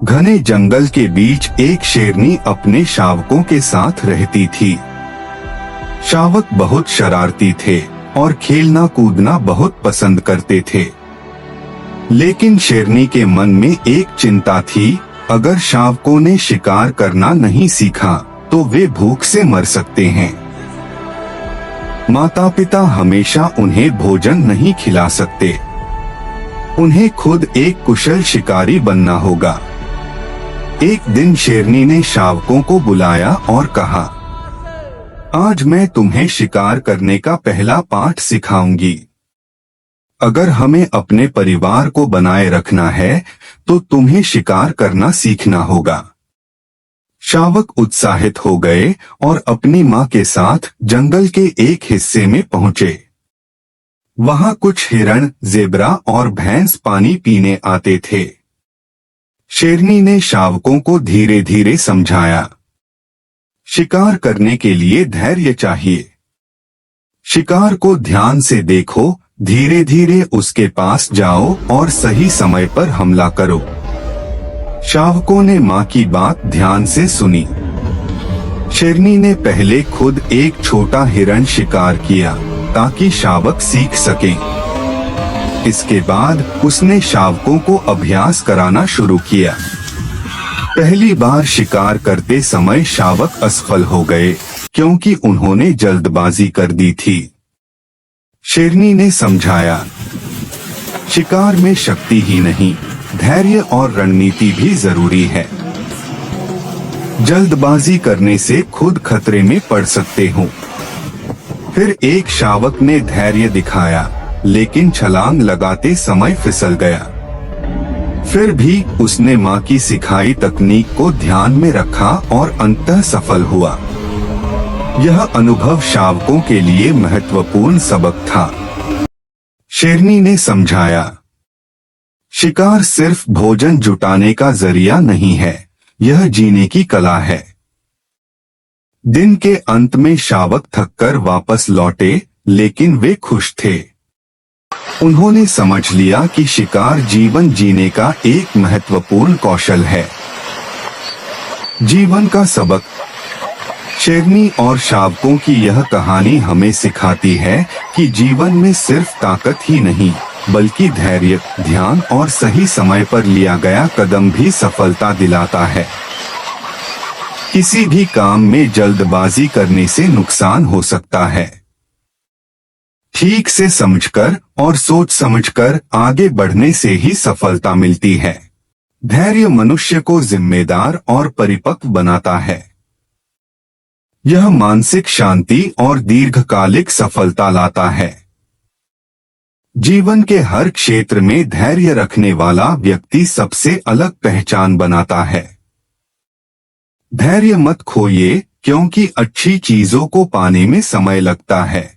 घने जंगल के बीच एक शेरनी अपने शावकों के साथ रहती थी। शावक बहुत शरारती थे और खेलना कूदना बहुत पसंद करते थे। लेकिन शेरनी के मन में एक चिंता थी, अगर शावकों ने शिकार करना नहीं सीखा तो वे भूख से मर सकते हैं। माता पिता हमेशा उन्हें भोजन नहीं खिला सकते। उन्हें खुद एक कुशल शिकारी बनना होगा। एक दिन शेरनी ने शावकों को बुलाया और कहा, आज मैं तुम्हें शिकार करने का पहला पाठ सिखाऊंगी। अगर हमें अपने परिवार को बनाए रखना है तो तुम्हें शिकार करना सीखना होगा। शावक उत्साहित हो गए और अपनी मां के साथ जंगल के एक हिस्से में पहुंचे। वहां कुछ हिरण, ज़ेब्रा और भैंस पानी पीने आते थे। शेरनी ने शावकों को धीरे धीरे समझाया, शिकार करने के लिए धैर्य चाहिए। शिकार को ध्यान से देखो, धीरे धीरे उसके पास जाओ और सही समय पर हमला करो। शावकों ने मां की बात ध्यान से सुनी। शेरनी ने पहले खुद एक छोटा हिरण शिकार किया ताकि शावक सीख सकें। इसके बाद उसने शावकों को अभ्यास कराना शुरू किया। पहली बार शिकार करते समय शावक असफल हो गए क्योंकि उन्होंने जल्दबाजी कर दी थी। शेरनी ने समझाया, शिकार में शक्ति ही नहीं, धैर्य और रणनीति भी जरूरी है। जल्दबाजी करने से खुद खतरे में पड़ सकते हो। फिर एक शावक ने धैर्य दिखाया, लेकिन छलांग लगाते समय फिसल गया। फिर भी उसने मां की सिखाई तकनीक को ध्यान में रखा और अंततः सफल हुआ। यह अनुभव शावकों के लिए महत्वपूर्ण सबक था। शेरनी ने समझाया, शिकार सिर्फ भोजन जुटाने का जरिया नहीं है, यह जीने की कला है। दिन के अंत में शावक थककर वापस लौटे, लेकिन वे खुश थे। उन्होंने समझ लिया कि शिकार जीवन जीने का एक महत्वपूर्ण कौशल है। जीवन का सबक। शेरनी और शावकों की यह कहानी हमें सिखाती है कि जीवन में सिर्फ ताकत ही नहीं, बल्कि धैर्य, ध्यान और सही समय पर लिया गया कदम भी सफलता दिलाता है। किसी भी काम में जल्दबाजी करने से नुकसान हो सकता है। ठीक से समझकर और सोच समझकर आगे बढ़ने से ही सफलता मिलती है। धैर्य मनुष्य को जिम्मेदार और परिपक्व बनाता है। यह मानसिक शांति और दीर्घकालिक सफलता लाता है। जीवन के हर क्षेत्र में धैर्य रखने वाला व्यक्ति सबसे अलग पहचान बनाता है। धैर्य मत खोइए, क्योंकि अच्छी चीजों को पाने में समय लगता है।